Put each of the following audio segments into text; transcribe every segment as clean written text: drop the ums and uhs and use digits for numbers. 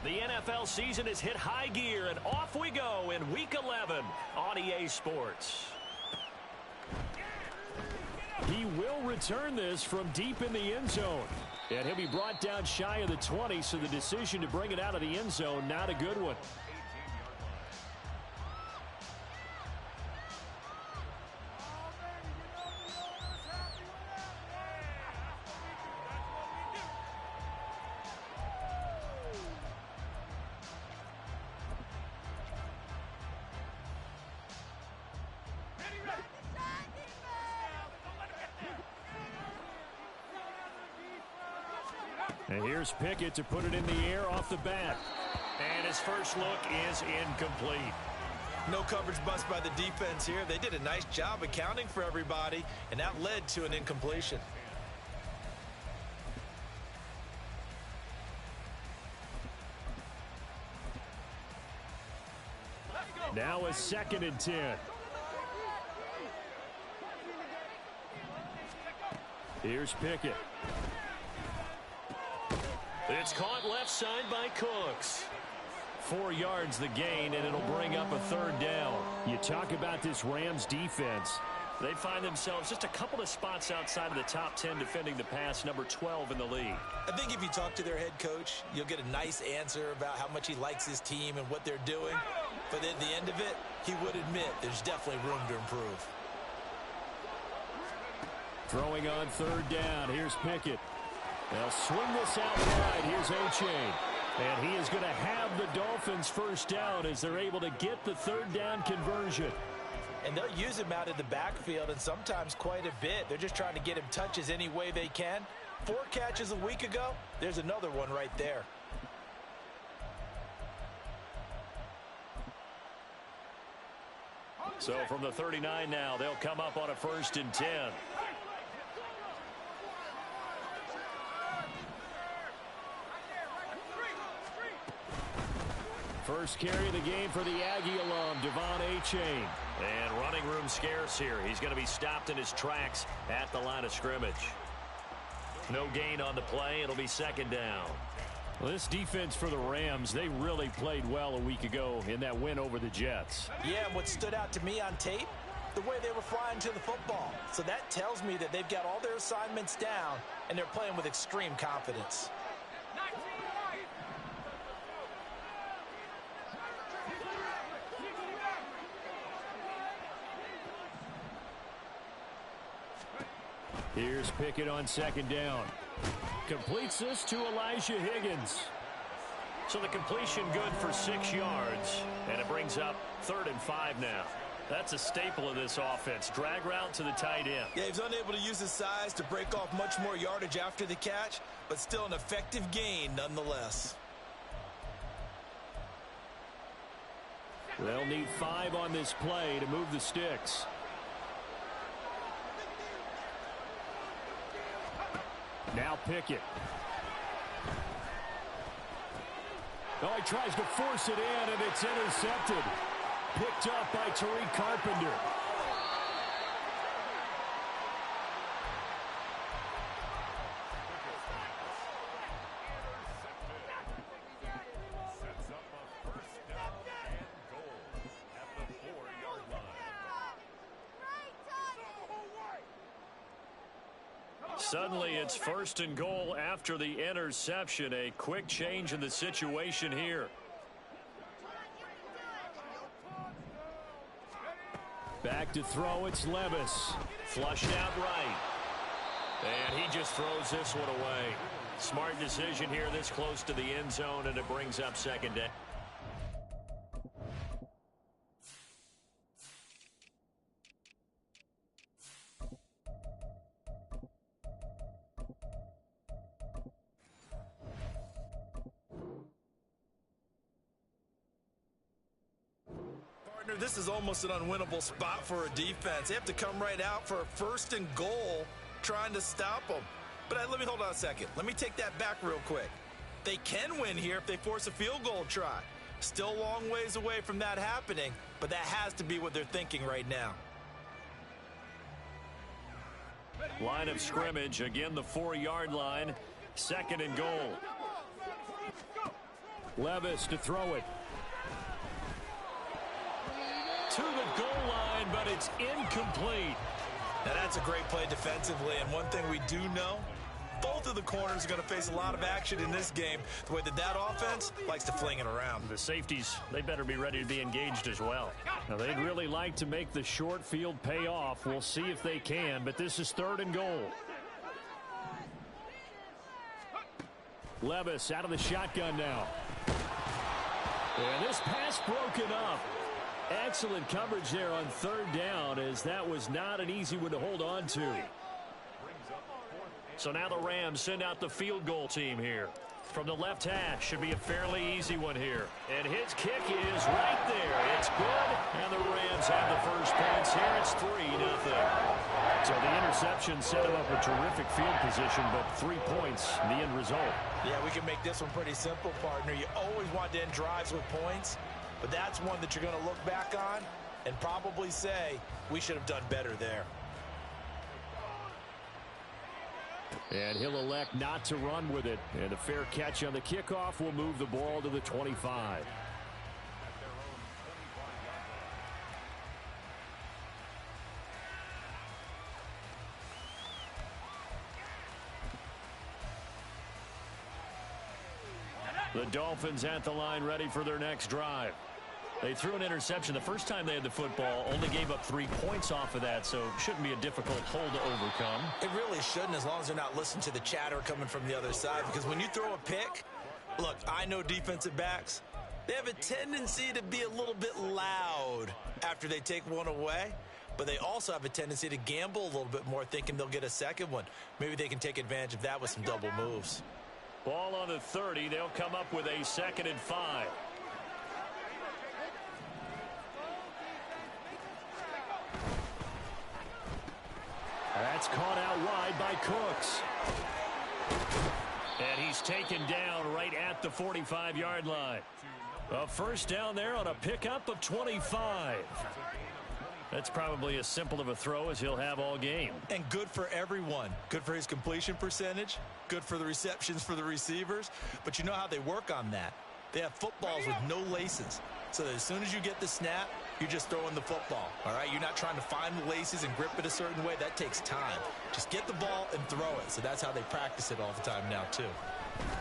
The NFL season has hit high gear, and off we go in Week 11 on EA Sports. He will return this from deep in the end zone. And he'll be brought down shy of the 20, so the decision to bring it out of the end zone, not a good one. And here's Pickett to put it in the air off the bat. And his first look is incomplete. No coverage bust by the defense here. They did a nice job accounting for everybody, and that led to an incompletion. Now a 2nd and 10. Here's Pickett. It's caught left side by Cooks. 4 yards the gain, and it'll bring up a 3rd down. You talk about this Rams defense. They find themselves just a couple of spots outside of the top 10 defending the pass, number 12 in the league. I think if you talk to their head coach, you'll get a nice answer about how much he likes his team and what they're doing. But at the end of it, he would admit there's definitely room to improve. Throwing on 3rd down. Here's Pickett. They'll swing this out wide. Here's A-Chain. And he is going to have the Dolphins first down as they're able to get the 3rd down conversion. And they'll use him out of the backfield, and sometimes quite a bit. They're just trying to get him touches any way they can. 4 catches a week ago. There's another one right there. So from the 39 now, they'll come up on a 1st and 10. First carry of the game for the Aggie alum, Devon A-Chain. And running room scarce here. He's going to be stopped in his tracks at the line of scrimmage. No gain on the play. It'll be 2nd down. Well, this defense for the Rams, they really played well a week ago in that win over the Jets. Yeah, and what stood out to me on tape, the way they were flying to the football. So that tells me that they've got all their assignments down, and they're playing with extreme confidence. Here's Pickett on 2nd down. Completes this to Elijah Higgins. So the completion good for 6 yards, and it brings up 3rd and 5 now. That's a staple of this offense. Drag route to the tight end. Yeah, he's unable to use his size to break off much more yardage after the catch, but still an effective gain nonetheless. They'll need 5 on this play to move the sticks. Now Pickett. Oh, he tries to force it in, and it's intercepted. Picked up by Tariq Carpenter. Suddenly it's 1st and goal after the interception. A quick change in the situation here. Back to throw, it's Levis. Flushed out right. And he just throws this one away. Smart decision here this close to the end zone, and it brings up 2nd down. This is almost an unwinnable spot for a defense. They have to come right out for a 1st and goal trying to stop them. But let me hold on a second. Let me take that back real quick. They can win here if they force a field goal try. Still a long ways away from that happening, but that has to be what they're thinking right now. Line of scrimmage, again the 4-yard line. 2nd and goal. Levis to throw it. To the goal line, but it's incomplete. Now that's a great play defensively, and one thing we do know, both of the corners are going to face a lot of action in this game, the way that offense likes to fling it around. The safeties, they better be ready to be engaged as well. Now, they'd really like to make the short field pay off. We'll see if they can, but this is 3rd and goal. Levis out of the shotgun now. And this pass broken up. Excellent coverage there on 3rd down, as that was not an easy one to hold on to. So now the Rams send out the field goal team here. From the left hash, should be a fairly easy one here. And his kick is right there. It's good, and the Rams have the first points here. It's 3-0. So the interception set him up a terrific field position, but 3 points, the end result. Yeah, we can make this one pretty simple, partner. You always want to end drives with points, but that's one that you're going to look back on and probably say, we should have done better there. And he'll elect not to run with it. And a fair catch on the kickoff will move the ball to the 25. The Dolphins at the line, ready for their next drive. They threw an interception the first time they had the football, only gave up 3 points off of that, so shouldn't be a difficult hole to overcome. It really shouldn't, as long as they're not listening to the chatter coming from the other side, because when you throw a pick, look, I know defensive backs, they have a tendency to be a little bit loud after they take one away, but they also have a tendency to gamble a little bit more, thinking they'll get a second one. Maybe they can take advantage of that with some double moves. Ball on the 30. They'll come up with a 2nd and 5. That's caught out wide by Cooks. And he's taken down right at the 45-yard line. A first down there on a pickup of 25. That's probably as simple of a throw as he'll have all game. And good for everyone. Good for his completion percentage. Good for the receptions for the receivers. But you know how they work on that. They have footballs with no laces. So that as soon as you get the snap, you're just throwing the football. All right? You're not trying to find the laces and grip it a certain way. That takes time. Just get the ball and throw it. So that's how they practice it all the time now, too.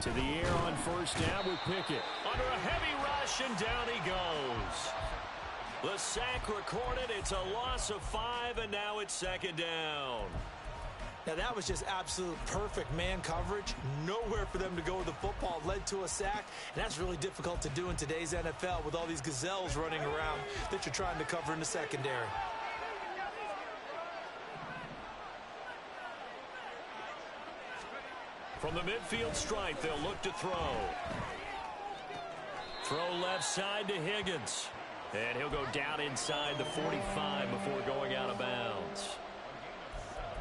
To the air on first down with Pickett. Under a heavy rush, and down he goes. The sack recorded. It's a loss of 5, and now it's 2nd down. Now, that was just absolute perfect man coverage. Nowhere for them to go with the football. Led to a sack, and that's really difficult to do in today's NFL with all these gazelles running around that you're trying to cover in the secondary. From the midfield stripe, they'll look to throw. Throw left side to Higgins. And he'll go down inside the 45 before going out of bounds.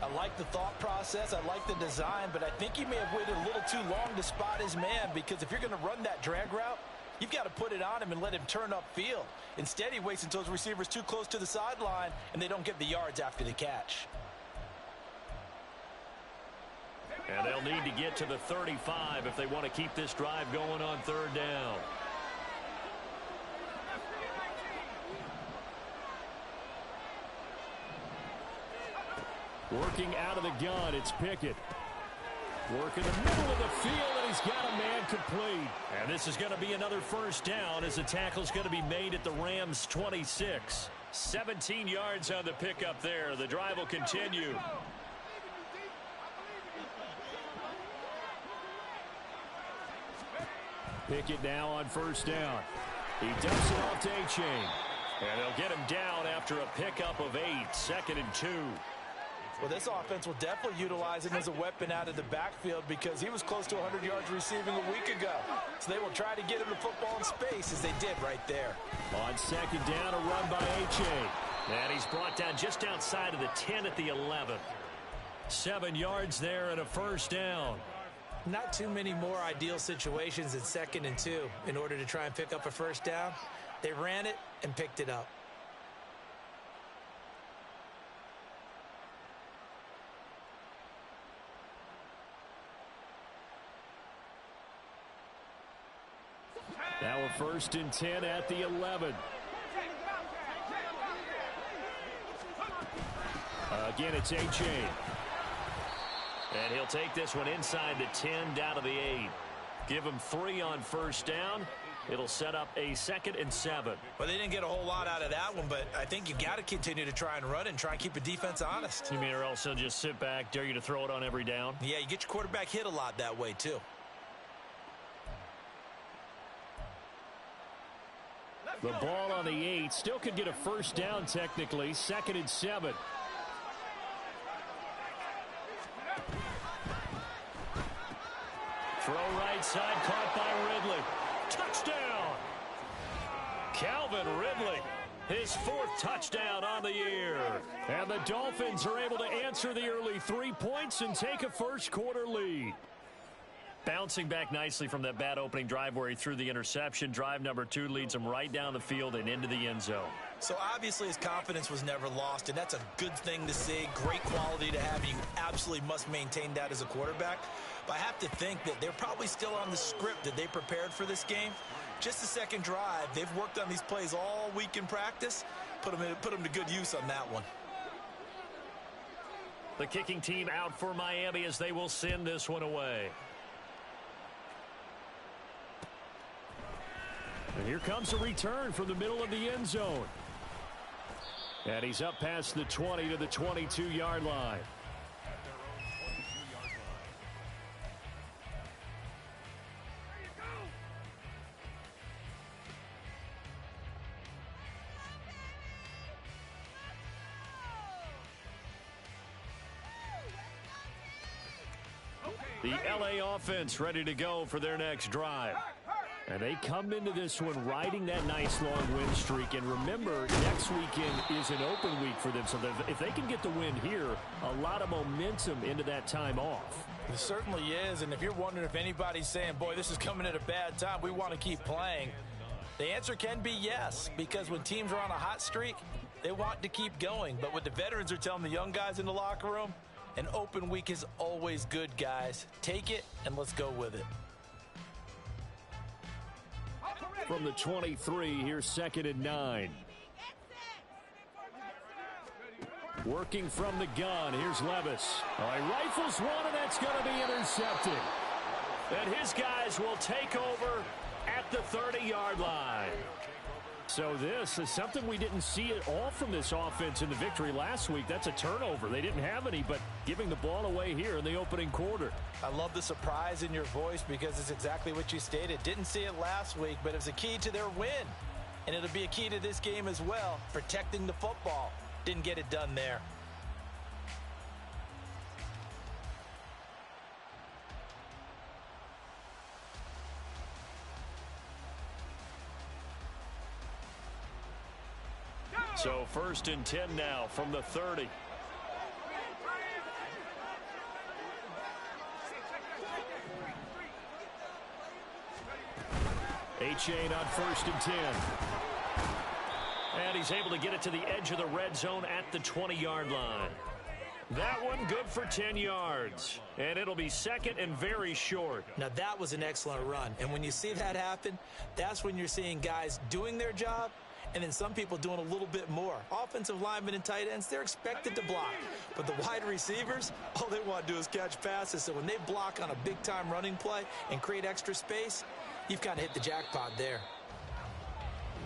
I like the thought process. I like the design, but I think he may have waited a little too long to spot his man, because if you're going to run that drag route, you've got to put it on him and let him turn upfield. Instead, he waits until his receiver's too close to the sideline, and they don't get the yards after the catch. And they'll need to get to the 35 if they want to keep this drive going on 3rd down. Working out of the gun, it's Pickett. Work in the middle of the field, and he's got a man complete. And this is going to be another first down, as the tackle's going to be made at the Rams' 26. 17 yards on the pickup there. The drive will continue. Pickett now on first down. He dumps it off to A-Chain. And they'll get him down after a pickup of 8. 2nd and 2. Well, this offense will definitely utilize him as a weapon out of the backfield, because he was close to 100 yards receiving a week ago. So they will try to get him the football in space, as they did right there. On 2nd down, a run by A-Chain. And he's brought down just outside of the 10 at the 11. 7 yards there and a first down. Not too many more ideal situations in 2nd and 2 in order to try and pick up a first down. They ran it and picked it up. Now a 1st and 10 at the 11. Again, it's A-Chain. And he'll take this one inside the 10 down to the 8. Give him 3 on 1st down. It'll set up a 2nd and 7. Well, they didn't get a whole lot out of that one, but I think you got to continue to try and run and try and keep the defense honest. You mean or else he'll just sit back, dare you to throw it on every down? Yeah, you get your quarterback hit a lot that way, too. The ball on the 8. Still could get a 1st down technically. 2nd and 7. Throw right side, caught by Ridley. Touchdown! Calvin Ridley, his 4th touchdown on the year. And the Dolphins are able to answer the early 3 points and take a 1st quarter lead. Bouncing back nicely from that bad opening drive where he threw the interception. Drive number 2 leads him right down the field and into the end zone. So obviously his confidence was never lost, and that's a good thing to see. Great quality to have. You absolutely must maintain that as a quarterback. But I have to think that they're probably still on the script that they prepared for this game. Just the 2nd drive. They've worked on these plays all week in practice. Put them to good use on that one. The kicking team out for Miami as they will send this one away. And here comes a return from the middle of the end zone. And he's up past the 20 to the 22-yard line. The LA offense ready to go for their next drive. And they come into this one riding that nice long win streak. And remember, next weekend is an open week for them. So if they can get the win here, a lot of momentum into that time off. It certainly is. And if you're wondering if anybody's saying, boy, this is coming at a bad time, we want to keep playing, the answer can be yes. Because when teams are on a hot streak, they want to keep going. But what the veterans are telling the young guys in the locker room, an open week is always good, guys. Take it and let's go with it. From the 23, here's 2nd and 9. Working from the gun, here's Levis. All right, rifles one, and that's going to be intercepted. And his guys will take over at the 30-yard line. So this is something we didn't see at all from this offense in the victory last week. That's a turnover. They didn't have any, but giving the ball away here in the opening quarter. I love the surprise in your voice because it's exactly what you stated. Didn't see it last week, but it was a key to their win. And it'll be a key to this game as well, protecting the football. Didn't get it done there. So 1st and 10 now from the 30. A-Chain on 1st and 10. And he's able to get it to the edge of the red zone at the 20-yard line. That one good for 10 yards. And it'll be 2nd and very short. Now that was an excellent run. And when you see that happen, that's when you're seeing guys doing their job and then some people doing a little bit more. Offensive linemen and tight ends, they're expected to block. But the wide receivers, all they want to do is catch passes. So when they block on a big-time running play and create extra space, you've kind of hit the jackpot there.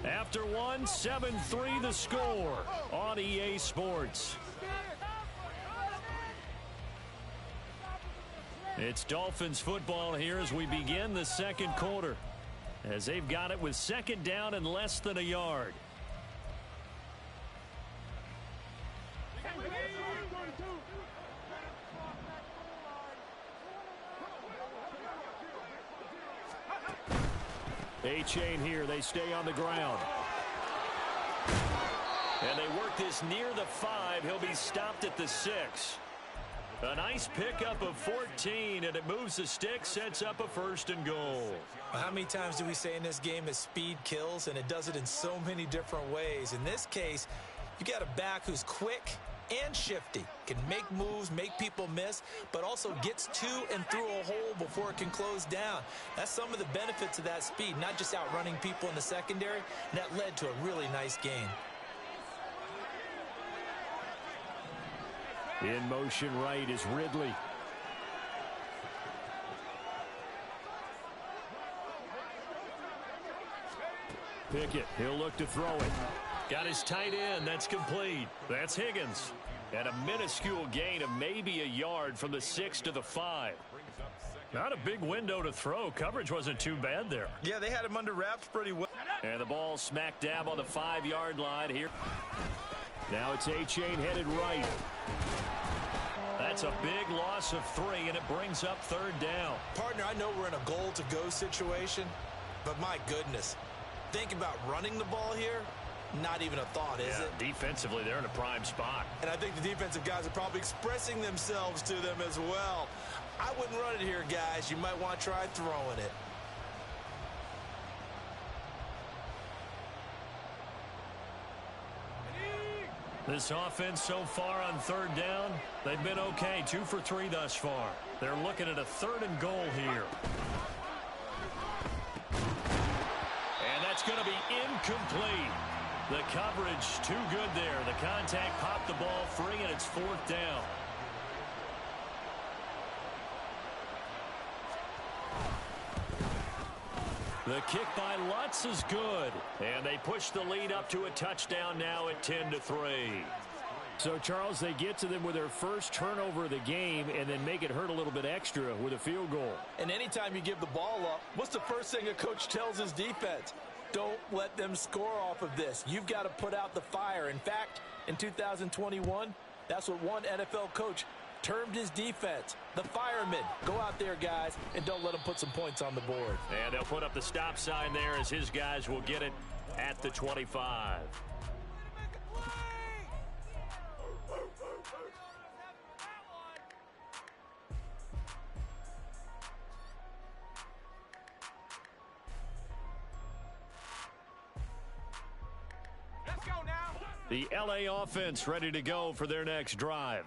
After one, 7-3 the score on EA Sports. It's Dolphins football here as we begin the 2nd quarter, as they've got it with 2nd down and less than a yard. A-Chain here. They stay on the ground. And they work this near the 5. He'll be stopped at the 6. A nice pickup of 14, and it moves the stick, sets up a 1st and goal. How many times do we say in this game that speed kills, and it does it in so many different ways? In this case, you got a back who's quick, and shifty. Can make moves, make people miss, but also gets to and through a hole before it can close down. That's some of the benefits of that speed, not just outrunning people in the secondary. And that led to a really nice game. In motion right is Ridley. Pickett, he'll look to throw it. Got his tight end. That's complete. That's Higgins. And a minuscule gain of maybe a yard from the 6 to the 5. Not a big window to throw. Coverage wasn't too bad there. Yeah, they had him under wraps pretty well. And the ball smack dab on the 5-yard line here. Now it's Achane headed right. That's a big loss of 3, and it brings up 3rd down. Partner, I know we're in a goal-to-go situation, but my goodness. Think about running the ball here. Not even a thought, is it? Defensively, they're in a prime spot. And I think the defensive guys are probably expressing themselves to them as well. I wouldn't run it here, guys. You might want to try throwing it. This offense so far on 3rd down, they've been okay. 2 for 3 thus far. They're looking at a 3rd and goal here. And that's going to be incomplete. The coverage too good there. The contact popped the ball free, and it's 4th down. The kick by Lutz is good. And they push the lead up to a touchdown now at 10-3. So, Charles, they get to them with their first turnover of the game and then make it hurt a little bit extra with a field goal. And anytime you give the ball up, what's the first thing a coach tells his defense? Don't let them score off of this. You've got to put out the fire. In fact, in 2021, that's what one NFL coach termed his defense, the firemen. Go out there, guys, and don't let them put some points on the board. And they'll put up the stop sign there as his guys will get it at the 25. The LA offense ready to go for their next drive.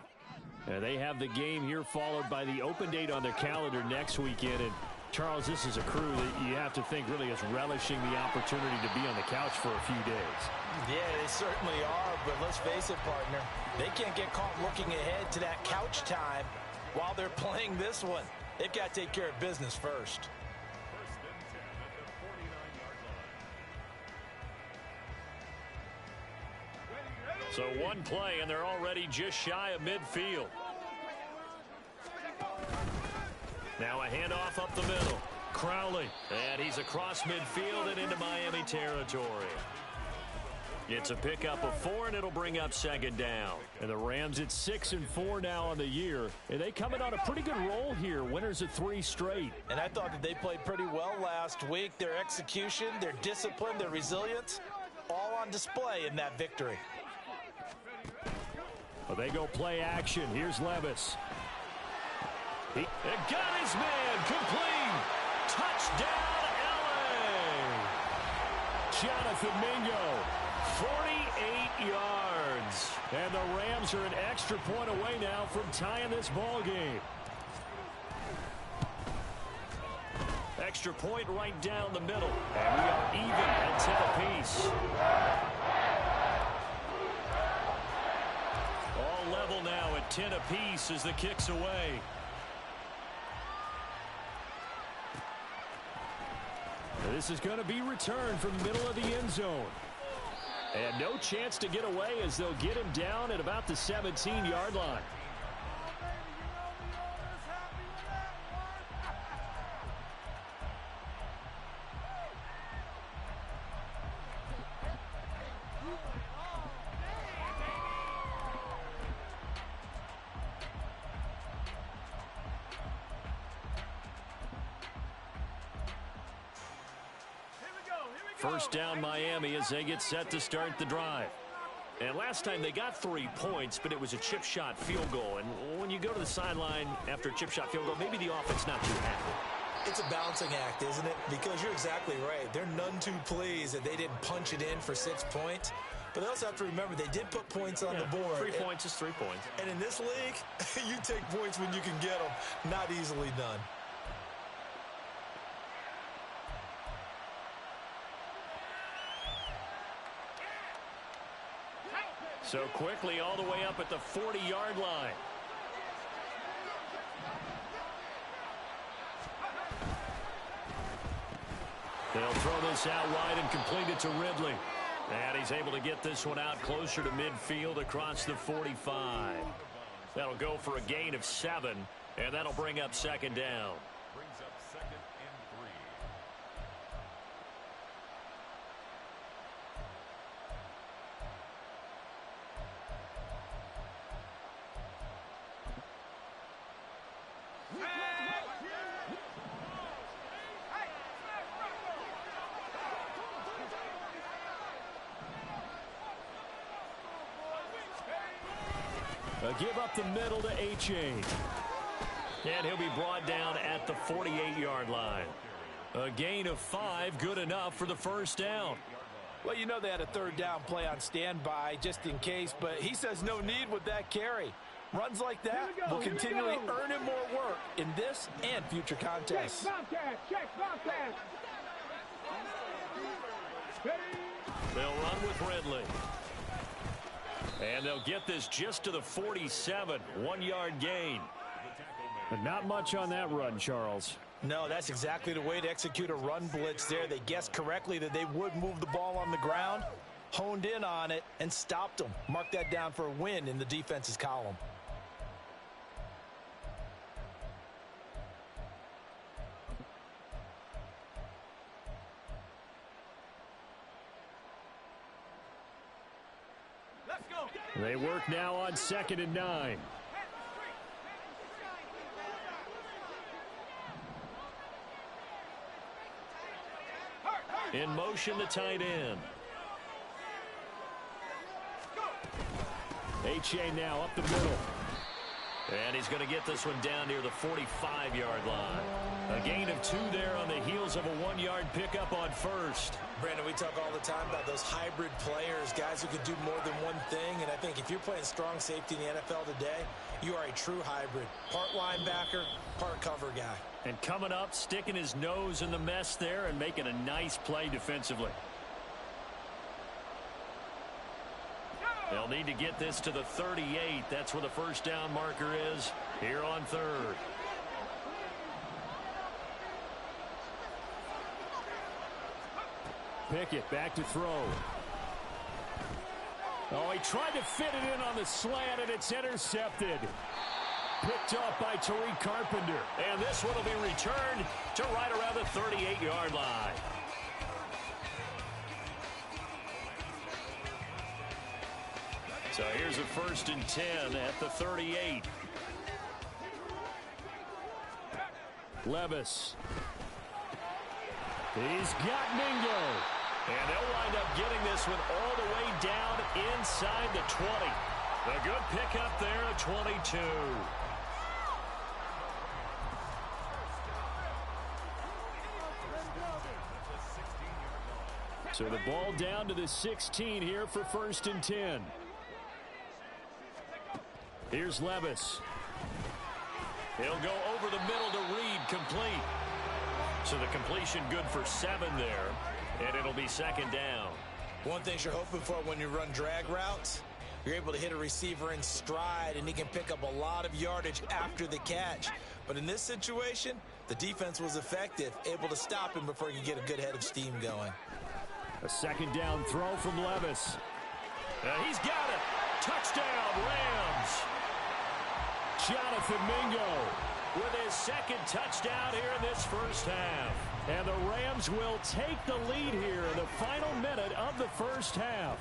They have the game here followed by the open date on their calendar next weekend. And Charles, this is a crew that you have to think really is relishing the opportunity to be on the couch for a few days. Yeah, they certainly are, but let's face it, partner. They can't get caught looking ahead to that couch time while they're playing this one. They've got to take care of business first. So one play, and they're already just shy of midfield. Now a handoff up the middle. Crowley, and he's across midfield and into Miami territory. It's a pickup of 4, and it'll bring up 2nd down. And the Rams at 6-4 now on the year. And they come in on a pretty good roll here. Winners of 3 straight. And I thought that they played pretty well last week. Their execution, their discipline, their resilience, all on display in that victory. Well, they go play action. Here's Levis. He got his man complete. Touchdown, LA. Jonathan Mingo. 48 yards. And the Rams are an extra point away now from tying this ball game. Extra point right down the middle. And we are even at 10 apiece. All level now at 10 apiece as the kick's away. This is going to be returned from the middle of the end zone. And no chance to get away as they'll get him down at about the 17-yard line. First down Miami as they get set to start the drive. And last time they got 3 points, but it was a chip shot field goal. And when you go to the sideline after a chip shot field goal, maybe the offense not too happy. It's a balancing act, isn't it? Because you're exactly right. They're none too pleased that they didn't punch it in for 6 points. But they also have to remember they did put points on the board. 3 points is 3 points. And in this league, you take points when you can get them. Not easily done. So quickly all the way up at the 40-yard line. They'll throw this out wide and complete it to Ridley. And he's able to get this one out closer to midfield across the 45. That'll go for a gain of 7, and that'll bring up second down. Brings up 2nd and 3. A give up the middle to Achane. And he'll be brought down at the 48-yard line. A gain of 5, good enough for the first down. Well, you know they had a third down play on standby just in case, but he says no need with that carry. Runs like that will continually earn him more work in this and future contests. They'll run with Ridley. And they'll get this just to the 47, 1-yard gain. But not much on that run, Charles. No, that's exactly the way to execute a run blitz there. They guessed correctly that they would move the ball on the ground, honed in on it, and stopped them. Mark that down for a win in the defense's column. They work now on 2nd and 9. In motion, the tight end. Achane now up the middle. And he's going to get this one down near the 45-yard line. A gain of 2 there on the heels of a 1-yard pickup on first. Brandon, we talk all the time about those hybrid players, guys who could do more than one thing. And I think if you're playing strong safety in the NFL today, you are a true hybrid. Part linebacker, part cover guy. And coming up, sticking his nose in the mess there and making a nice play defensively. They'll need to get this to the 38. That's where the first down marker is here on 3rd. Pickett back to throw. Oh, he tried to fit it in on the slant, and it's intercepted. Picked up by Tariq Carpenter. And this one will be returned to right around the 38-yard line. So here's a 1st and 10 at the 38. Levis. He's got Mingo. And they'll wind up getting this one all the way down inside the 20. A good pickup there at 22. So the ball down to the 16 here for 1st and 10. Here's Levis. He'll go over the middle to Reed, complete. So the completion good for 7 there, and it'll be 2nd down. One thing you're hoping for when you run drag routes, you're able to hit a receiver in stride, and he can pick up a lot of yardage after the catch. But in this situation, the defense was effective, able to stop him before he could get a good head of steam going. A 2nd down throw from Levis. He's got it. Touchdown, Rams. Jonathan Mingo with his 2nd touchdown here in this first half. And the Rams will take the lead here in the final minute of the first half.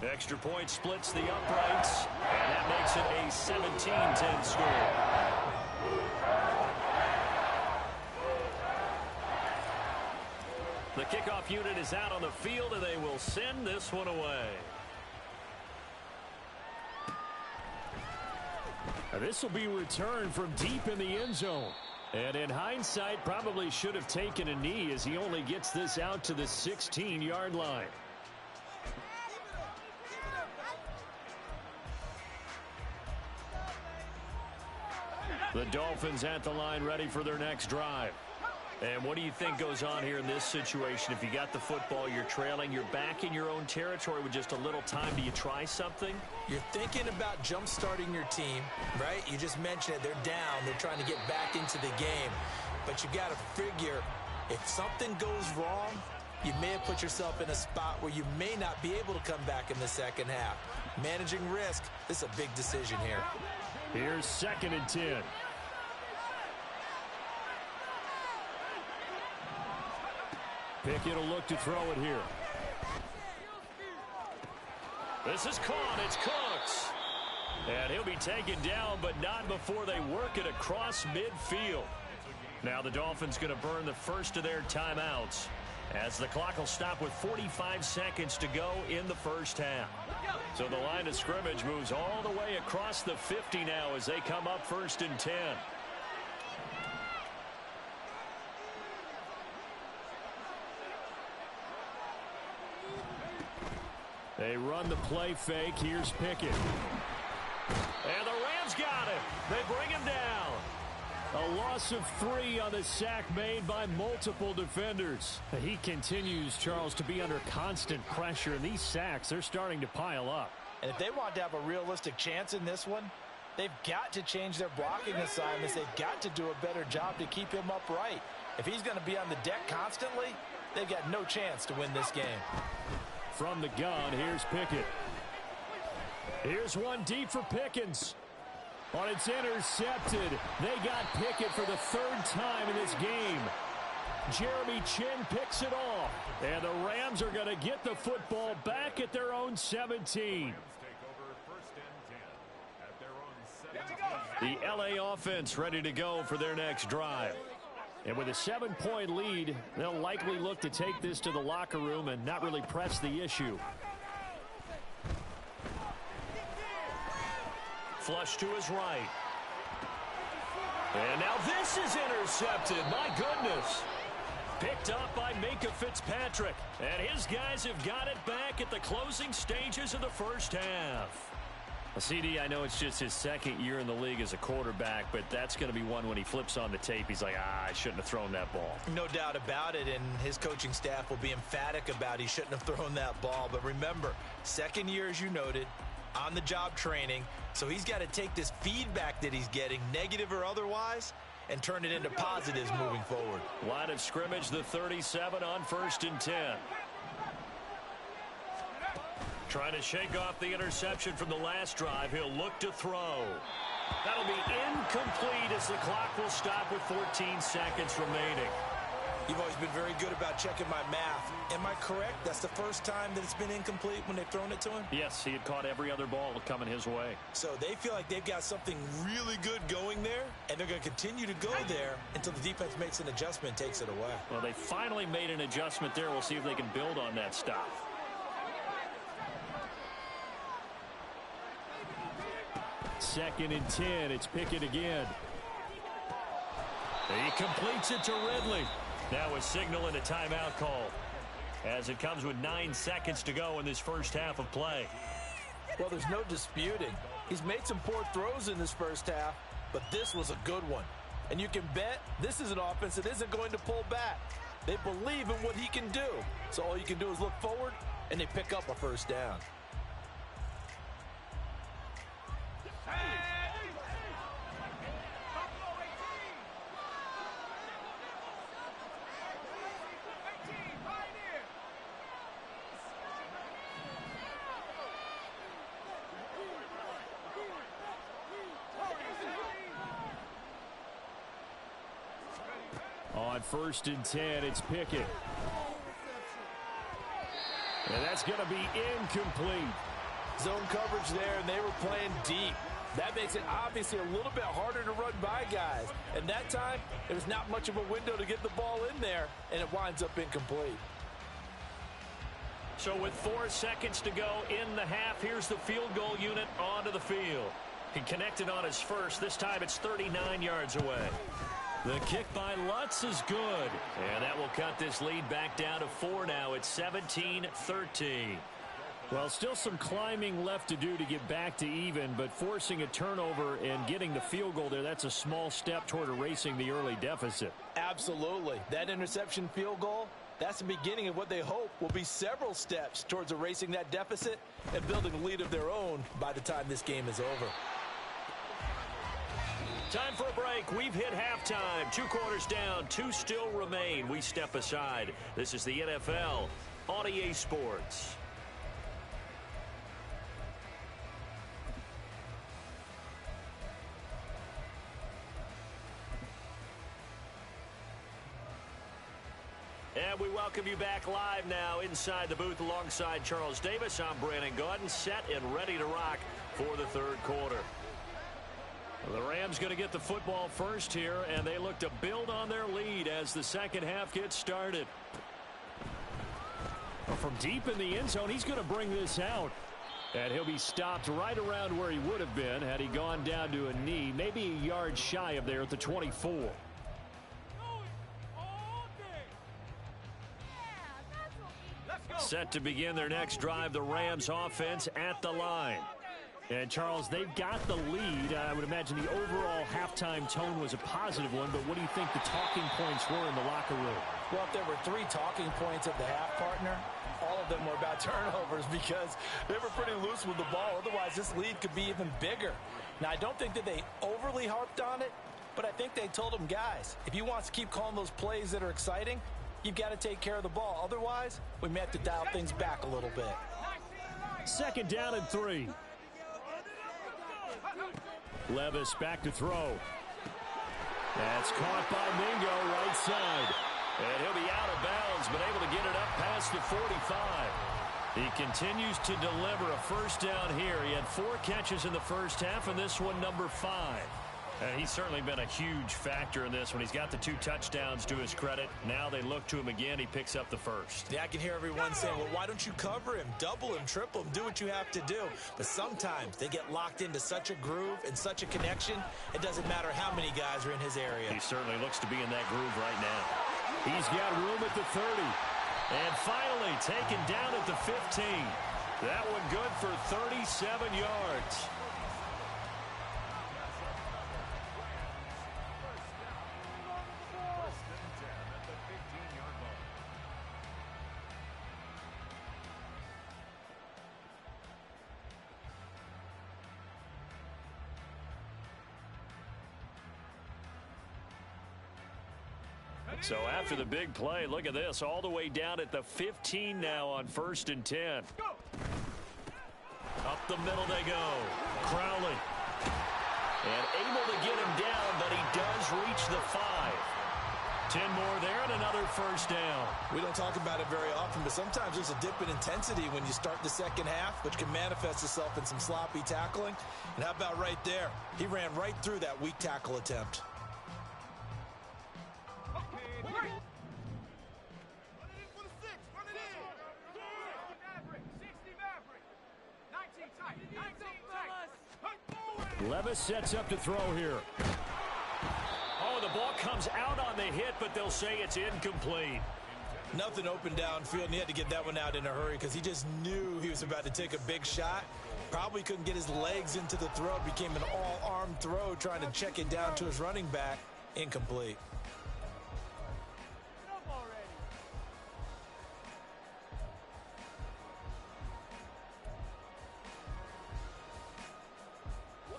Extra point splits the uprights, and that makes it a 17-10 score. The kickoff unit is out on the field, and they will send this one away. This will be returned from deep in the end zone. And in hindsight, probably should have taken a knee as he only gets this out to the 16-yard line. The Dolphins at the line ready for their next drive. And what do you think goes on here in this situation? If you got the football, you're trailing, you're back in your own territory with just a little time. Do you try something? You're thinking about jump-starting your team, right? You just mentioned it. They're down. They're trying to get back into the game. But you got to figure, if something goes wrong, you may have put yourself in a spot where you may not be able to come back in the second half. Managing risk, this is a big decision here. Here's 2nd and 10. Pickett will look to throw it here. This is caught. It's Cooks. And he'll be taken down, but not before they work it across midfield. Now the Dolphins going to burn the first of their timeouts, as the clock will stop with 45 seconds to go in the first half. So the line of scrimmage moves all the way across the 50 now as they come up 1st and 10. They run the play fake. Here's Pickett. And the Rams got him. They bring him down. A loss of 3 on the sack made by multiple defenders. He continues, Charles, to be under constant pressure, and these sacks, they're starting to pile up. And if they want to have a realistic chance in this one, they've got to change their blocking assignments. They've got to do a better job to keep him upright. If he's going to be on the deck constantly, they've got no chance to win this game. From the gun, here's Pickett. Here's one deep for Pickens. But it's intercepted. They got Pickett for the 3rd time in this game. Jeremy Chinn picks it off. And the Rams are going to get the football back at their own 17. The LA offense ready to go for their next drive. And with a 7-point lead, they'll likely look to take this to the locker room and not really press the issue. Flush to his right. And now this is intercepted. My goodness. Picked up by Minkah Fitzpatrick. And his guys have got it back at the closing stages of the first half. CD, I know it's just his 2nd year in the league as a quarterback, but that's going to be one when he flips on the tape. He's like, I shouldn't have thrown that ball. No doubt about it, and his coaching staff will be emphatic about he shouldn't have thrown that ball. But remember, 2nd year, as you noted, on-the-job training, so he's got to take this feedback that he's getting, negative or otherwise, and turn it into positives moving forward. Line of scrimmage, the 37 on 1st and 10. Trying to shake off the interception from the last drive. He'll look to throw. That'll be incomplete as the clock will stop with 14 seconds remaining. You've always been very good about checking my math. Am I correct? That's the first time that it's been incomplete when they've thrown it to him? Yes, he had caught every other ball coming his way. So they feel like they've got something really good going there, and they're going to continue to go there until the defense makes an adjustment and takes it away. Well, they finally made an adjustment there. We'll see if they can build on that stop. Second and 10. It's Pickett again. He completes it to Ridley. Now a signal and a timeout call, as it comes with 9 seconds to go in this first half of play. Well, there's no disputing. He's made some poor throws in this first half, but this was a good one. And you can bet this is an offense that isn't going to pull back. They believe in what he can do. So all you can do is look forward, and they pick up a first down. On 1st and 10, it's Pickett. And that's going to be incomplete. Zone coverage there, and they were playing deep. That makes it obviously a little bit harder to run by guys. And that time, there was not much of a window to get the ball in there, and it winds up incomplete. So with 4 seconds to go in the half, here's the field goal unit onto the field. He connected on his first. This time it's 39 yards away. The kick by Lutz is good. And that will cut this lead back down to 4 now. It's 17-13. Well, still some climbing left to do to get back to even, but forcing a turnover and getting the field goal there, that's a small step toward erasing the early deficit. Absolutely. That interception field goal, that's the beginning of what they hope will be several steps towards erasing that deficit and building a lead of their own by the time this game is over. Time for a break. We've hit halftime. 2 quarters down, 2 still remain. We step aside. This is the NFL on EA Sports. And we welcome you back live now inside the booth alongside Charles Davis. I'm Brandon Gaudin, set and ready to rock for the third quarter. The Rams going to get the football first here, and they look to build on their lead as the second half gets started. From deep in the end zone, he's going to bring this out. And he'll be stopped right around where he would have been had he gone down to a knee, maybe a yard shy of there at the 24. Set to begin their next drive, the Rams offense at the line. And, Charles, they've got the lead. I would imagine the overall halftime tone was a positive one, but what do you think the talking points were in the locker room? Well, if there were 3 talking points at the half, partner, all of them were about turnovers because they were pretty loose with the ball. Otherwise, this lead could be even bigger. Now, I don't think that they overly harped on it, but I think they told them, guys, if you want to keep calling those plays that are exciting, you've got to take care of the ball. Otherwise, we may have to dial things back a little bit. Second down and 3. Levis back to throw. That's caught by Mingo right side. And he'll be out of bounds, but able to get it up past the 45. He continues to deliver a first down here. He had 4 catches in the first half, and this one number 5. And he's certainly been a huge factor in this one. He's got the 2 touchdowns to his credit. Now they look to him again. He picks up the first. Yeah, I can hear everyone saying, well, why don't you cover him? Double him, triple him, do what you have to do. But sometimes they get locked into such a groove and such a connection, it doesn't matter how many guys are in his area. He certainly looks to be in that groove right now. He's got room at the 30. And finally taken down at the 15. That one good for 37 yards. So after the big play, look at this, all the way down at the 15 now on 1st and 10. Up the middle they go. Crowley. And able to get him down, but he does reach the 5. 10 more there and another first down. We don't talk about it very often, but sometimes there's a dip in intensity when you start the second half, which can manifest itself in some sloppy tackling. And how about right there? He ran right through that weak tackle attempt. Levis sets up to throw here. Oh, the ball comes out on the hit, but they'll say it's incomplete. Nothing open downfield, and he had to get that one out in a hurry because he just knew he was about to take a big shot. Probably couldn't get his legs into the throw. Became an all-arm throw, trying to check it down to his running back. Incomplete.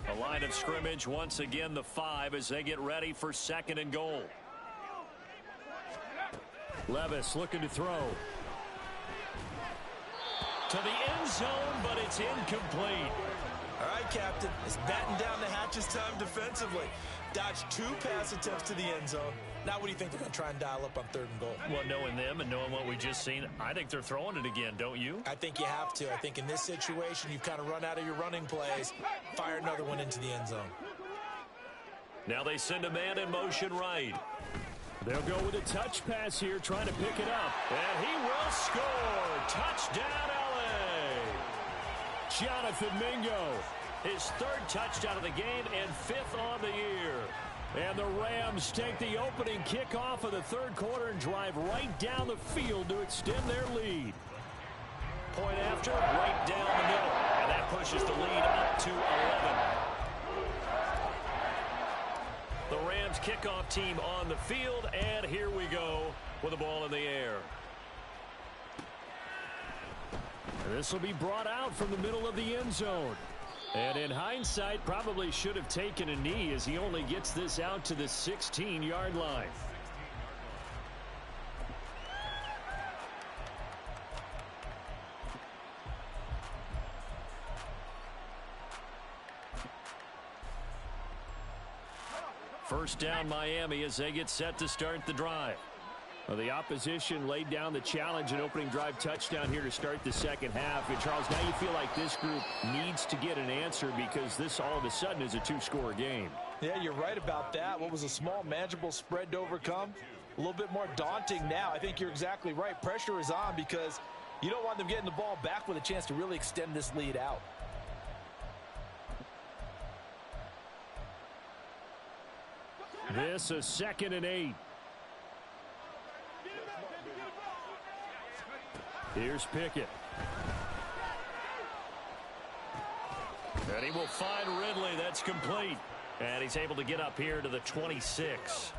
A line of scrimmage, once again the 5 as they get ready for 2nd and goal. Levis looking to throw. To the end zone, but it's incomplete. All right, Captain. It's batten down the hatches time defensively. Dodged 2 pass attempts to the end zone. Now what do you think they're going to try and dial up on 3rd and goal? Well, knowing them and knowing what we just seen, I think they're throwing it again, don't you? I think you have to. I think in this situation, you've kind of run out of your running plays. Fire another one into the end zone. Now they send a man in motion right. They'll go with a touch pass here, trying to pick it up. And he will score. Touchdown, L.A. Jonathan Mingo. His 3rd touchdown of the game and 5th on the year. And the Rams take the opening kickoff of the 3rd quarter and drive right down the field to extend their lead. point after, right down the middle. And that pushes the lead up to 11. The Rams kickoff team on the field, and here we go with the ball in the air. And this will be brought out from the middle of the end zone. And in hindsight, probably should have taken a knee as he only gets this out to the 16-yard line. First down, Miami, as they get set to start the drive. Well, the opposition laid down the challenge and opening drive touchdown here to start the second half. And, Charles, now you feel like this group needs to get an answer because this all of a sudden is a two-score game. Yeah, you're right about that. What was a small, manageable spread to overcome? A little bit more daunting now. I think you're exactly right. Pressure is on because you don't want them getting the ball back with a chance to really extend this lead out. This is 2nd and 8. Here's Pickett. And he will find Ridley. That's complete. And he's able to get up here to the 26.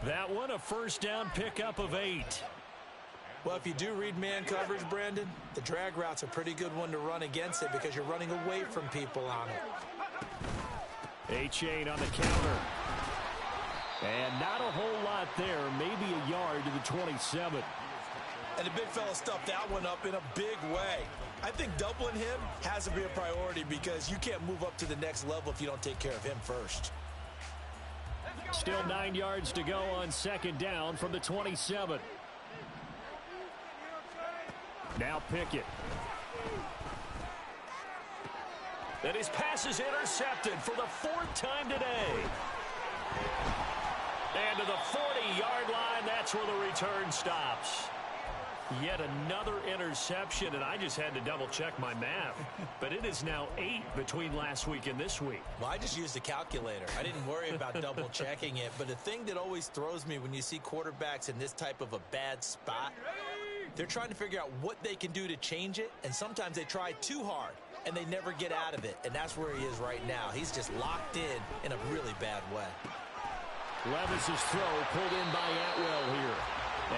That one a first down pickup of 8. Well, if you do read man coverage, Brandon, the drag route's a pretty good one to run against it because you're running away from people on it. A-Chain on the counter. And not a whole lot there. Maybe a yard to the 27. And the big fella stuffed that one up in a big way. I think doubling him has to be a priority because you can't move up to the next level if you don't take care of him first. Still 9 yards to go on 2nd down from the 27. Now Pickett. And his pass is intercepted for the 4th time today. And to the 40-yard line, that's where the return stops. Yet another interception, and I just had to double-check my math. But it is now 8 between last week and this week. Well, I just used a calculator. I didn't worry about double-checking it. But the thing that always throws me when you see quarterbacks in this type of a bad spot, they're trying to figure out what they can do to change it, and sometimes they try too hard, and they never get out of it. And that's where he is right now. He's just locked in a really bad way. Levis's throw pulled in by Atwell here.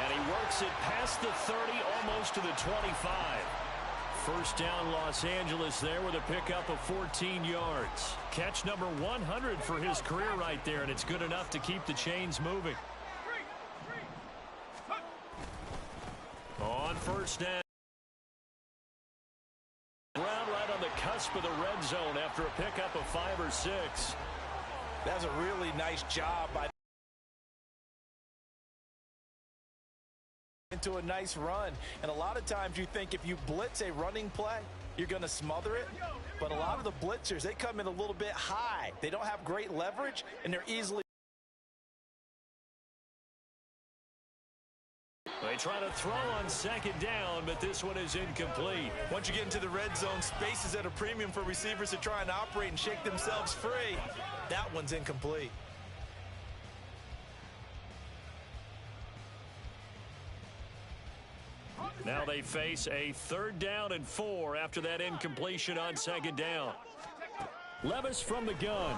And he works it past the 30, almost to the 25. First down, Los Angeles there with a pickup of 14 yards. Catch number 100 for his career right there, and it's good enough to keep the chains moving. On first down. Brown right on the cusp of the red zone after a pickup of 5 or 6. That's a really nice job by into a nice run. And a lot of times you think if you blitz a running play, you're going to smother it. But a lot of the blitzers, they come in a little bit high. They don't have great leverage, and they're easily. They try to throw on 2nd down, but this one is incomplete. Once you get into the red zone, space is at a premium for receivers to try and operate and shake themselves free. That one's incomplete. Now they face a 3rd down and 4 after that incompletion on 2nd down. Levis from the gun.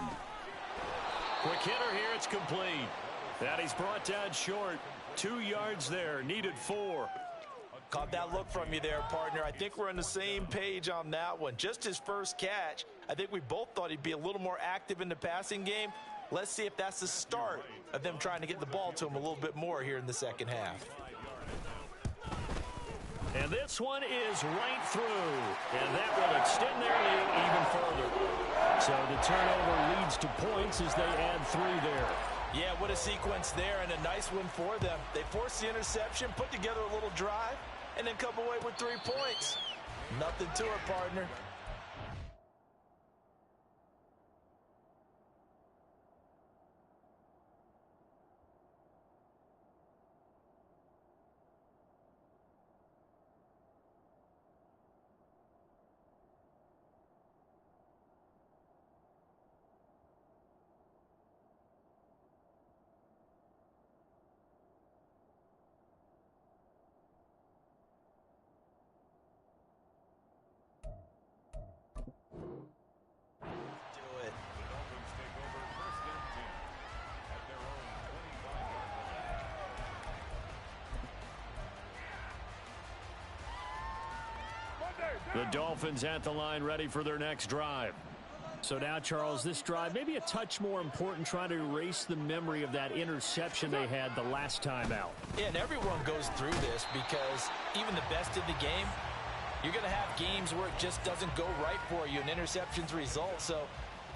Quick hitter here, it's complete. And he's brought down short. 2 yards there, needed 4. Caught that look from you there, partner. I think we're on the same page on that one. Just his first catch. I think we both thought he'd be a little more active in the passing game. Let's see if that's the start of them trying to get the ball to him a little bit more here in the second half. And this one is right through. And that will extend their lead even further. So the turnover leads to points as they add 3 there. Yeah, what a sequence there, and a nice one for them. They forced the interception, put together a little drive, and then come away with 3 points. Nothing to it, partner. The Dolphins at the line ready for their next drive. So now, Charles, this drive maybe a touch more important, trying to erase the memory of that interception they had the last time out. Yeah, and everyone goes through this because even the best in the game, you're going to have games where it just doesn't go right for you and interceptions result. So,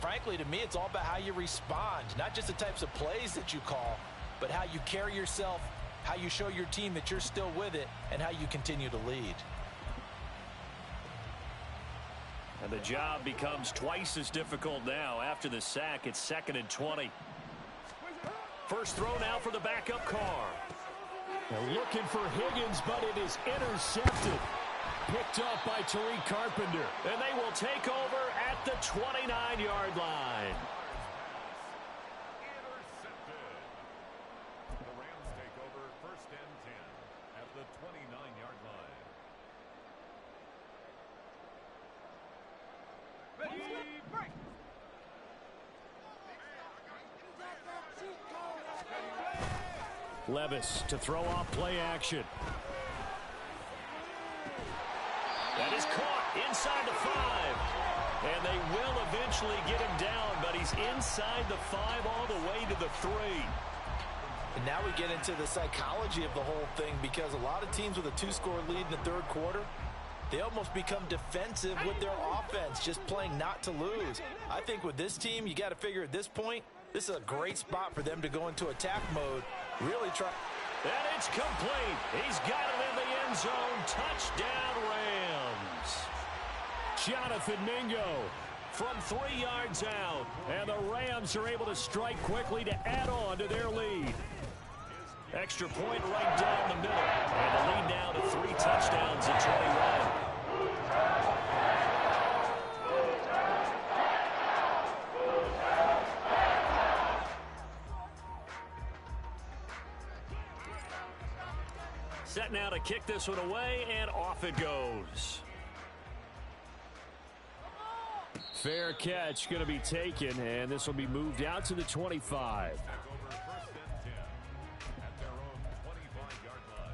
frankly, to me, it's all about how you respond, not just the types of plays that you call, but how you carry yourself, how you show your team that you're still with it, and how you continue to lead. And the job becomes twice as difficult now. After the sack, it's 2nd and 20. First throw now for the backup Carr. They're looking for Higgins, but it is intercepted. Picked up by Tariq Carpenter. And they will take over at the 29-yard line. Intercepted. The Rams take over 1st and 10 at the 29-yard line. Levis to throw off play action. That is caught inside the 5. And they will eventually get him down, but he's inside the 5 all the way to the 3. And now we get into the psychology of the whole thing, because a lot of teams with a 2-score lead in the 3rd quarter, they almost become defensive with their offense, just playing not to lose. I think with this team, you got to figure at this point, this is a great spot for them to go into attack mode, really try. And it's complete. He's got it in the end zone. Touchdown, Rams. Jonathan Mingo From 3 yards out. and the Rams are able to strike quickly to add on to their lead. Extra point right down the middle. And the lead now to 3 touchdowns at 21. Set now to kick this one away, and off it goes. Fair catch going to be taken, and this will be moved out to the 25. Take over 1st and 10 at their own 25-yard line.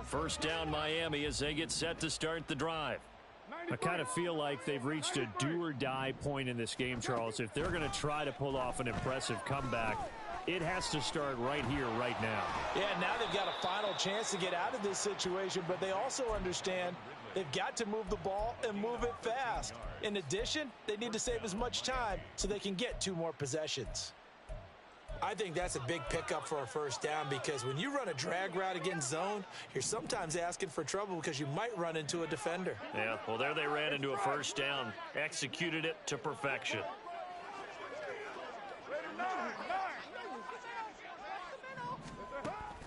First down, Miami, as they get set to start the drive. I kind of feel like they've reached a do-or-die point in this game, Charles. If they're going to try to pull off an impressive comeback, it has to start right here, right now. Yeah, now they've got a final chance to get out of this situation, but they also understand they've got to move the ball and move it fast. In addition, they need to save as much time so they can get 2 more possessions. I think that's a big pickup for a first down, because when you run a drag route against zone, you're sometimes asking for trouble because you might run into a defender. Yeah, well, there they ran into a first down. Executed it to perfection.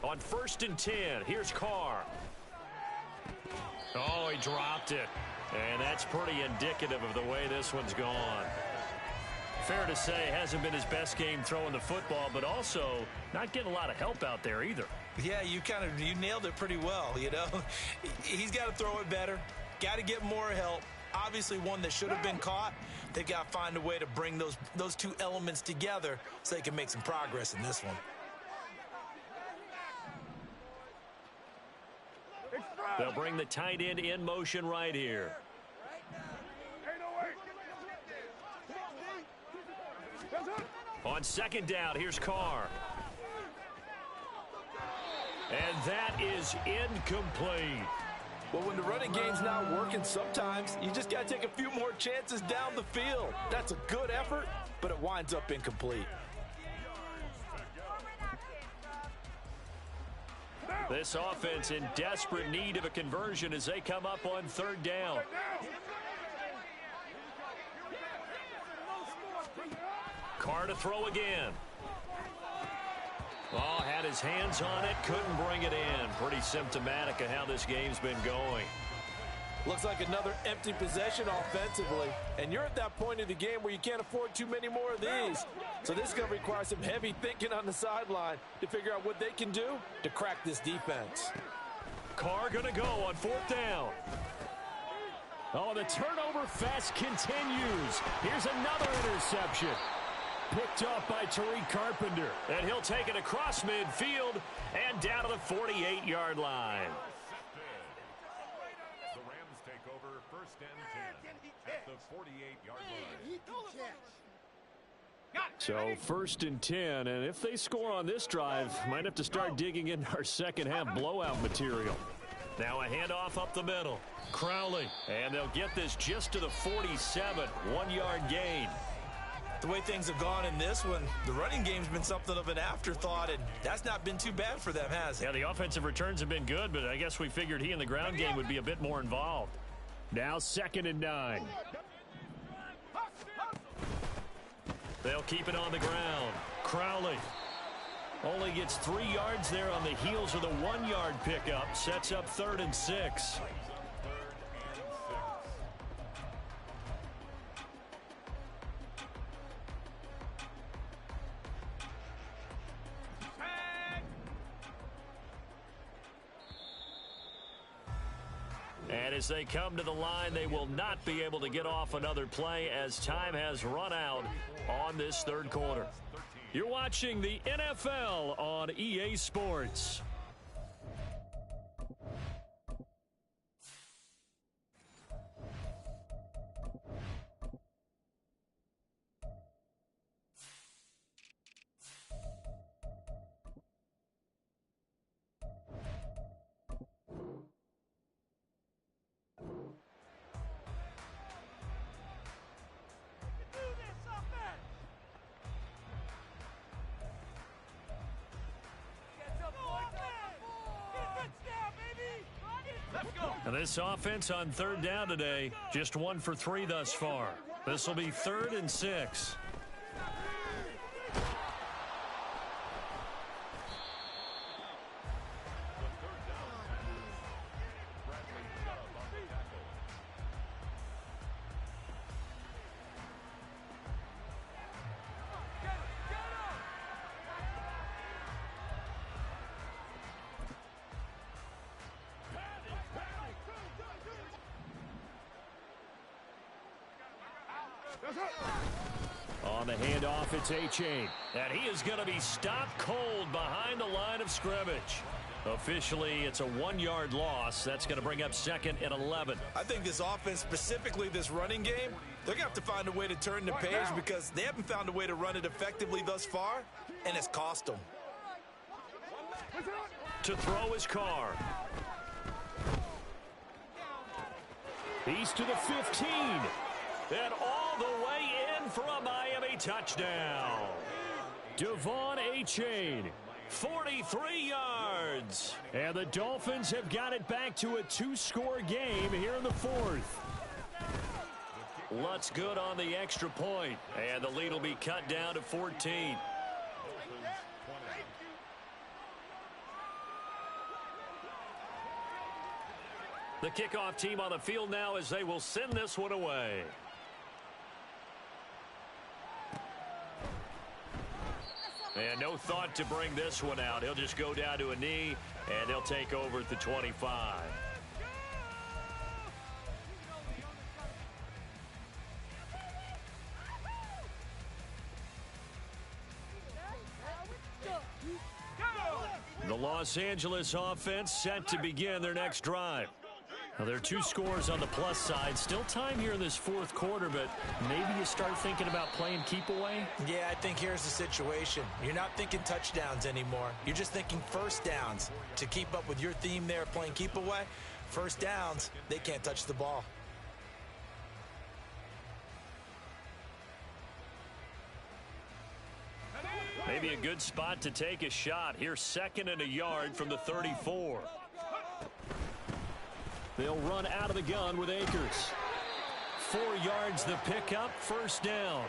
On 1st and 10, here's Carr. Oh, he dropped it. And that's pretty indicative of the way this one's gone. Fair to say, hasn't been his best game throwing the football, but also not getting a lot of help out there either. Yeah, you nailed it pretty well, you know. He's got to throw it better, got to get more help. Obviously one that should have been caught. They've got to find a way to bring those 2 elements together so they can make some progress in this one. They'll bring the tight end in motion right here. On 2nd down, here's Carr. And that is incomplete. Well, when the running game's not working, sometimes you just got to take a few more chances down the field. That's a good effort, but it winds up incomplete. This offense in desperate need of a conversion as they come up on 3rd down. Carr to throw again. Oh, had his hands on it, couldn't bring it in. Pretty symptomatic of how this game's been going. Looks like another empty possession offensively, and you're at that point in the game where you can't afford too many more of these. So this is going to require some heavy thinking on the sideline to figure out what they can do to crack this defense. Carr going to go on 4th down. Oh, the turnover fest continues. Here's another interception. Picked off by Tariq Carpenter. And he'll take it across midfield and down to the 48-yard line. The Rams take over first and 10 at the 48-yard line. So first and 10, and if they score on this drive, might have to start digging into our second half blowout material. Now a handoff up the middle. Crowley. And they'll get this just to the 47. 1-yard gain. The way things have gone in this one, the running game's been something of an afterthought, and that's not been too bad for them, has it? Yeah, the offensive returns have been good, but I guess we figured he in the ground game would be a bit more involved. Now 2nd and 9. They'll keep it on the ground. Crowley only gets 3 yards there on the heels of the 1-yard pickup. Sets up 3rd and 6. And as they come to the line, they will not be able to get off another play as time has run out on this 3rd quarter. You're watching the NFL on EA Sports. And this offense on 3rd down today, just 1 for 3 thus far. This will be 3rd and 6. On the handoff, it's Achane. And he is going to be stopped cold behind the line of scrimmage. Officially, it's a 1-yard loss. That's going to bring up 2nd and 11. I think this offense, specifically this running game, they're going to have to find a way to turn the page because they haven't found a way to run it effectively thus far, and it's cost them. To throw his car. He's to the 15. And all the way in for a Miami touchdown. Devon Achane. 43 yards. And the Dolphins have got it back to a 2-score game here in the 4th. Lutz good on the extra point. And the lead will be cut down to 14. The kickoff team on the field now as they will send this one away. And no thought to bring this one out. He'll just go down to a knee, and they'll take over at the 25. The Los Angeles offense set to begin their next drive. Now, there are 2 scores on the plus side. Still time here in this 4th quarter, but maybe you start thinking about playing keep away? Yeah, I think here's the situation. You're not thinking touchdowns anymore. You're just thinking first downs. To keep up with your theme there, playing keep away, first downs, they can't touch the ball. Maybe a good spot to take a shot. Here's 2nd and a yard from the 34. They'll run out of the gun with Akers. 4 yards the pickup, first down.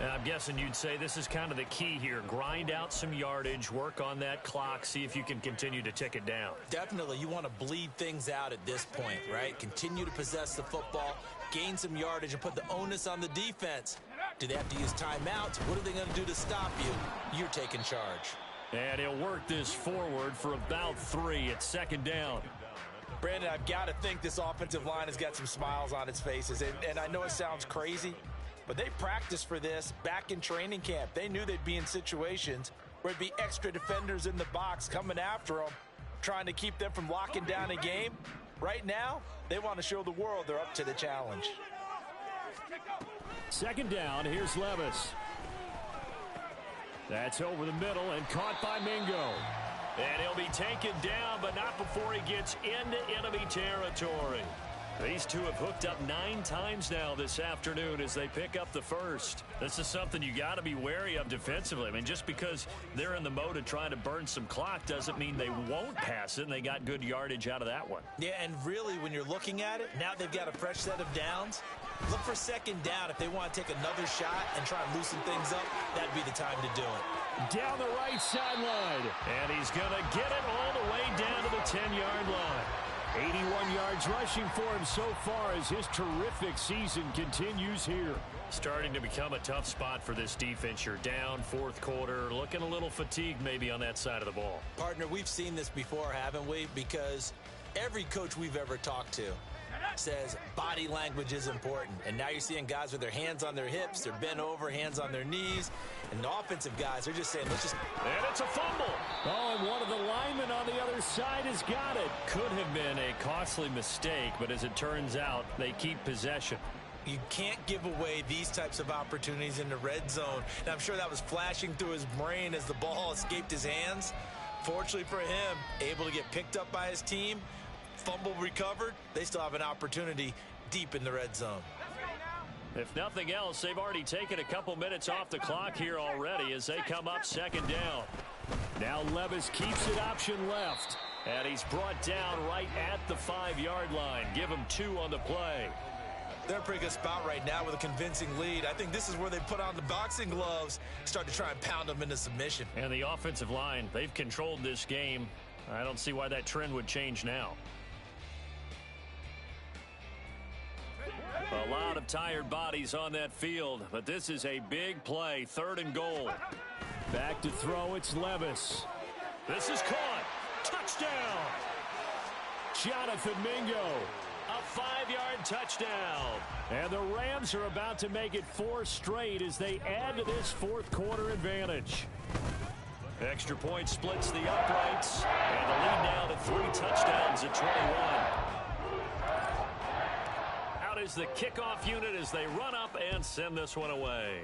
And I'm guessing you'd say this is kind of the key here. Grind out some yardage, work on that clock, see if you can continue to tick it down. Definitely, you want to bleed things out at this point, right? Continue to possess the football, gain some yardage, and put the onus on the defense. Do they have to use timeouts? What are they going to do to stop you? You're taking charge. And he'll work this forward for about 3 at 2nd down. Brandon, I've got to think this offensive line has got some smiles on its faces. And I know it sounds crazy, but they practiced for this back in training camp. They knew they'd be in situations where it'd be extra defenders in the box coming after them, trying to keep them from locking down a game. Right now, they want to show the world they're up to the challenge. Second down, here's Levis. That's over the middle and caught by Mingo. And he'll be taken down, but not before he gets into enemy territory. These two have hooked up 9 times now this afternoon as they pick up the first. This is something you got to be wary of defensively. I mean, just because they're in the mode of trying to burn some clock doesn't mean they won't pass it, and they got good yardage out of that one. Yeah, and really, when you're looking at it, now they've got a fresh set of downs. Look for second down. If they want to take another shot and try and loosen things up, that'd be the time to do it. Down the right sideline. And he's going to get it all the way down to the 10-yard line. 81 yards rushing for him so far as his terrific season continues here. Starting to become a tough spot for this defense. You're down fourth quarter, looking a little fatigued maybe on that side of the ball. Partner, we've seen this before, haven't we? Because every coach we've ever talked to says body language is important. And now you're seeing guys with their hands on their hips, they're bent over, hands on their knees. And the offensive guys are just saying, let's just... And it's a fumble. Oh, and one of the linemen on the other side has got it. Could have been a costly mistake, but as it turns out, they keep possession. You can't give away these types of opportunities in the red zone. And I'm sure that was flashing through his brain as the ball escaped his hands. Fortunately for him, able to get picked up by his team, fumble recovered, they still have an opportunity deep in the red zone. If nothing else, they've already taken a couple minutes off the clock here already as they come up second down. Now Levis keeps it option left. And he's brought down right at the 5-yard line. Give him 2 on the play. They're in a pretty good spot right now with a convincing lead. I think this is where they put on the boxing gloves, start to try and pound them into submission. And the offensive line, they've controlled this game. I don't see why that trend would change now. A lot of tired bodies on that field, but this is a big play, 3rd and goal. Back to throw, it's Levis. This is caught. Touchdown. Jonathan Mingo. A 5-yard touchdown. And the Rams are about to make it 4 straight as they add to this fourth quarter advantage. Extra point splits the uprights, and the lead now to 3 touchdowns at 21. Out is the kickoff unit as they run up and send this one away.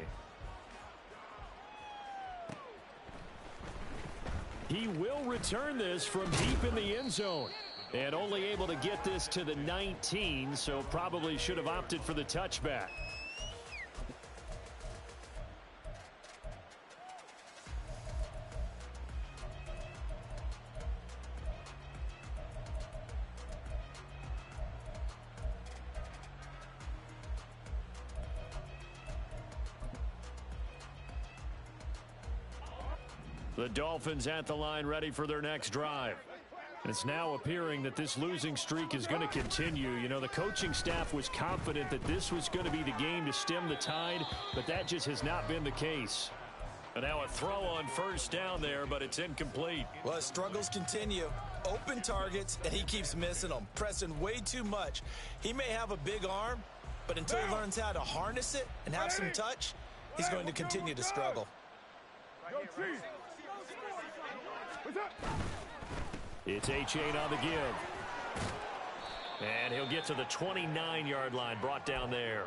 He will return this from deep in the end zone. And only able to get this to the 19, so probably should have opted for the touchback. The Dolphins at the line ready for their next drive. It's now appearing that this losing streak is going to continue. You know, the coaching staff was confident that this was going to be the game to stem the tide, but that just has not been the case. And now a throw on first down there, but it's incomplete. Well, his struggles continue. Open targets, and he keeps missing them. Pressing way too much. He may have a big arm, but until he learns how to harness it and have some touch, he's going to continue to struggle. It's Achane on the give. And he'll get to the 29-yard line, brought down there.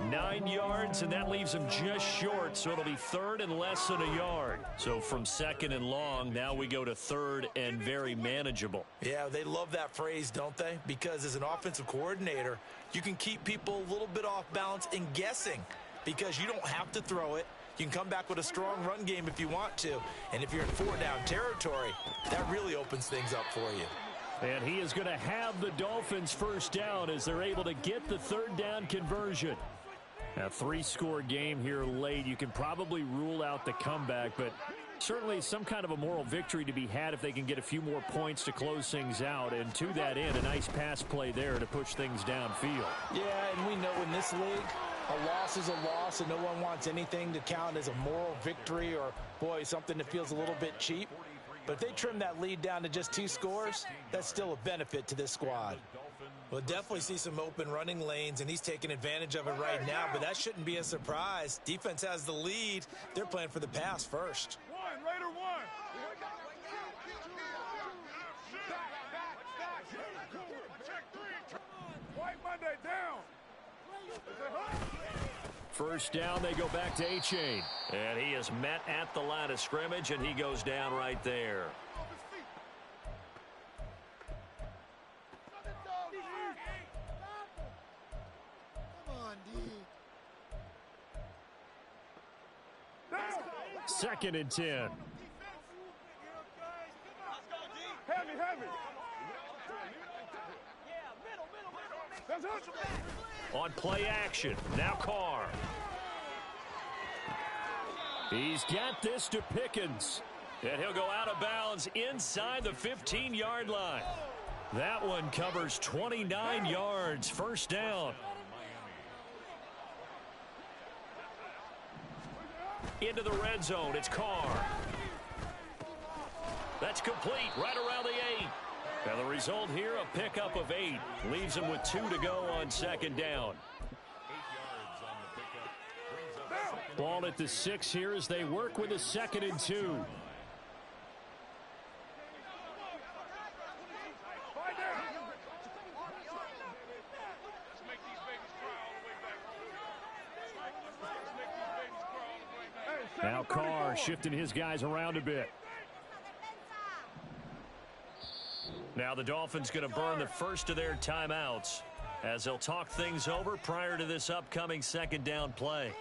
9 yards, and that leaves him just short, so it'll be 3rd and less than a yard. So from 2nd and long, now we go to 3rd and very manageable. Yeah, they love that phrase, don't they? Because as an offensive coordinator, you can keep people a little bit off balance and guessing because you don't have to throw it. You can come back with a strong run game if you want to. And if you're in 4-down territory, that really opens things up for you. And he is going to have the Dolphins first down as they're able to get the 3rd down conversion. A 3-score game here late. You can probably rule out the comeback, but certainly some kind of a moral victory to be had if they can get a few more points to close things out. And to that end, a nice pass play there to push things downfield. Yeah, and we know in this league, a loss is a loss, and no one wants anything to count as a moral victory or, boy, something that feels a little bit cheap. But if they trim that lead down to just 2 scores, that's still a benefit to this squad. We'll definitely see some open running lanes, and he's taking advantage of it right now, but that shouldn't be a surprise. Defense has the lead. They're playing for the pass first. Raider one. White Monday down. First down, they go back to A-Chain. And he is met at the line of scrimmage, and he goes down right there. Second and 10. Heavy. On play action, now Carr. He's got this to Pickens. And he'll go out of bounds inside the 15-yard line. That one covers 29 yards. First down. Into the red zone, it's Carr. That's complete, right around the 8. And the result here, a pickup of 8. Leaves him with 2 to go on second down. Ball at the 6 here as they work with a 2nd and 2. Now Carr shifting his guys around a bit. Now the Dolphins going to burn the first of their timeouts as they'll talk things over prior to this upcoming second down play.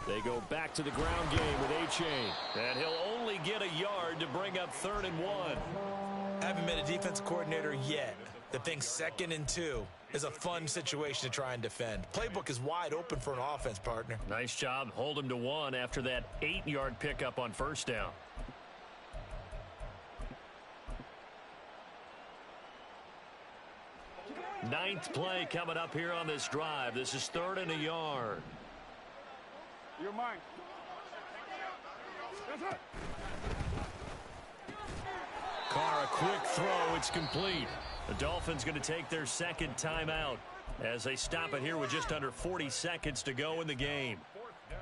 They go back to the ground game with A-Chain. And he'll only get a yard to bring up 3rd and 1. Haven't been a defense coordinator yet. The thing 2nd and 2 is a fun situation to try and defend. Playbook is wide open for an offense, partner. Nice job. Hold him to 1 after that 8-yard pickup on first down. Ninth play coming up here on this drive. This is 3rd and a yard. You're mine. Carr, a quick throw. It's complete. The Dolphins going to take their second timeout as they stop it here with just under 40 seconds to go in the game.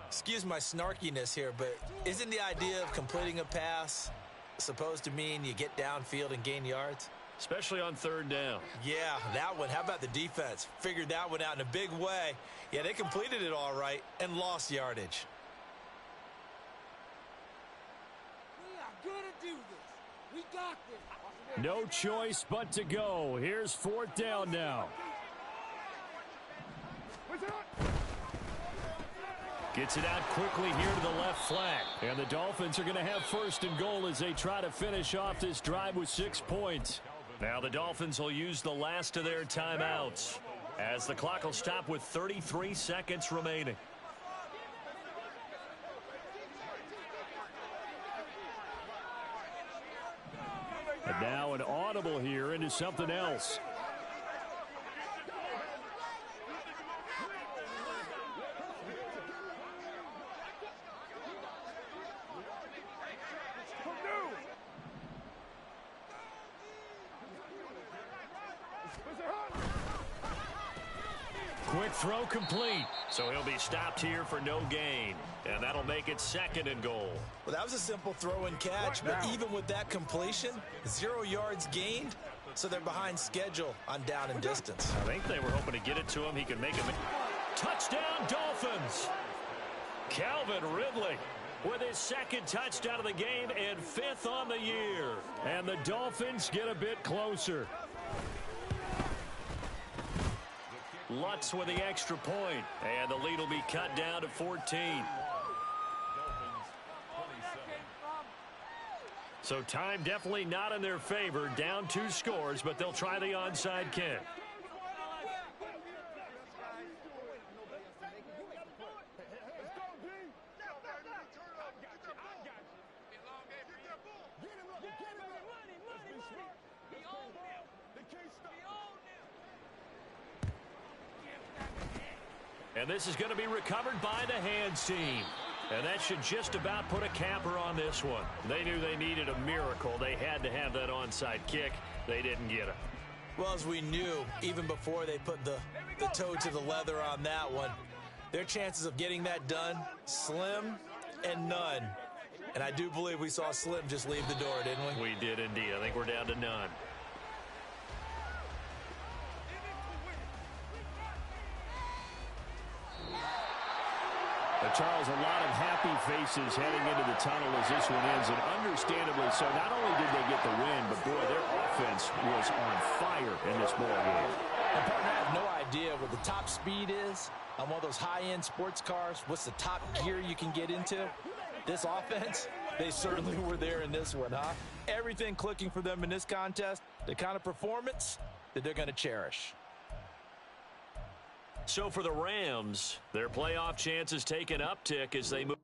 Excuse my snarkiness here, but isn't the idea of completing a pass supposed to mean you get downfield and gain yards? Especially on 3rd down. Yeah, that one. How about the defense? Figured that one out in a big way. Yeah, they completed it all right and lost yardage. We are going to do this. We got this. No choice but to go. Here's 4th down now. Gets it out quickly here to the left flank. And the Dolphins are going to have 1st and goal as they try to finish off this drive with 6 points. Now the Dolphins will use the last of their timeouts as the clock will stop with 33 seconds remaining. And now an audible here into something else. Quick throw complete. So he'll be stopped here for no gain. And that'll make it 2nd and goal. Well, that was a simple throw and catch, but even with that completion, 0 yards gained, so they're behind schedule on down and distance. I think they were hoping to get it to him. He could make him. Touchdown, Dolphins! Calvin Ridley with his 2nd touchdown of the game and 5th on the year. And the Dolphins get a bit closer. Lutz with the extra point, and the lead will be cut down to 14. So time definitely not in their favor. Down 2 scores, but they'll try the onside kick. And this is going to be recovered by the hands team. And that should just about put a capper on this one. They knew they needed a miracle. They had to have that onside kick. They didn't get it. Well, as we knew, even before they put the toe to the leather on that one, their chances of getting that done, slim and none. And I do believe we saw Slim just leave the door, didn't we? We did indeed. I think we're down to none. Charles, a lot of happy faces heading into the tunnel as this one ends, and understandably so. Not only did they get the win, but boy, their offense was on fire in this ball game. And partner, I have no idea what the top speed is on one of those high-end sports cars. What's the top gear you can get into? This offense, they certainly were there in this one, huh? Everything clicking for them in this contest, the kind of performance that they're going to cherish. So for the Rams, their playoff chances take an uptick as they move.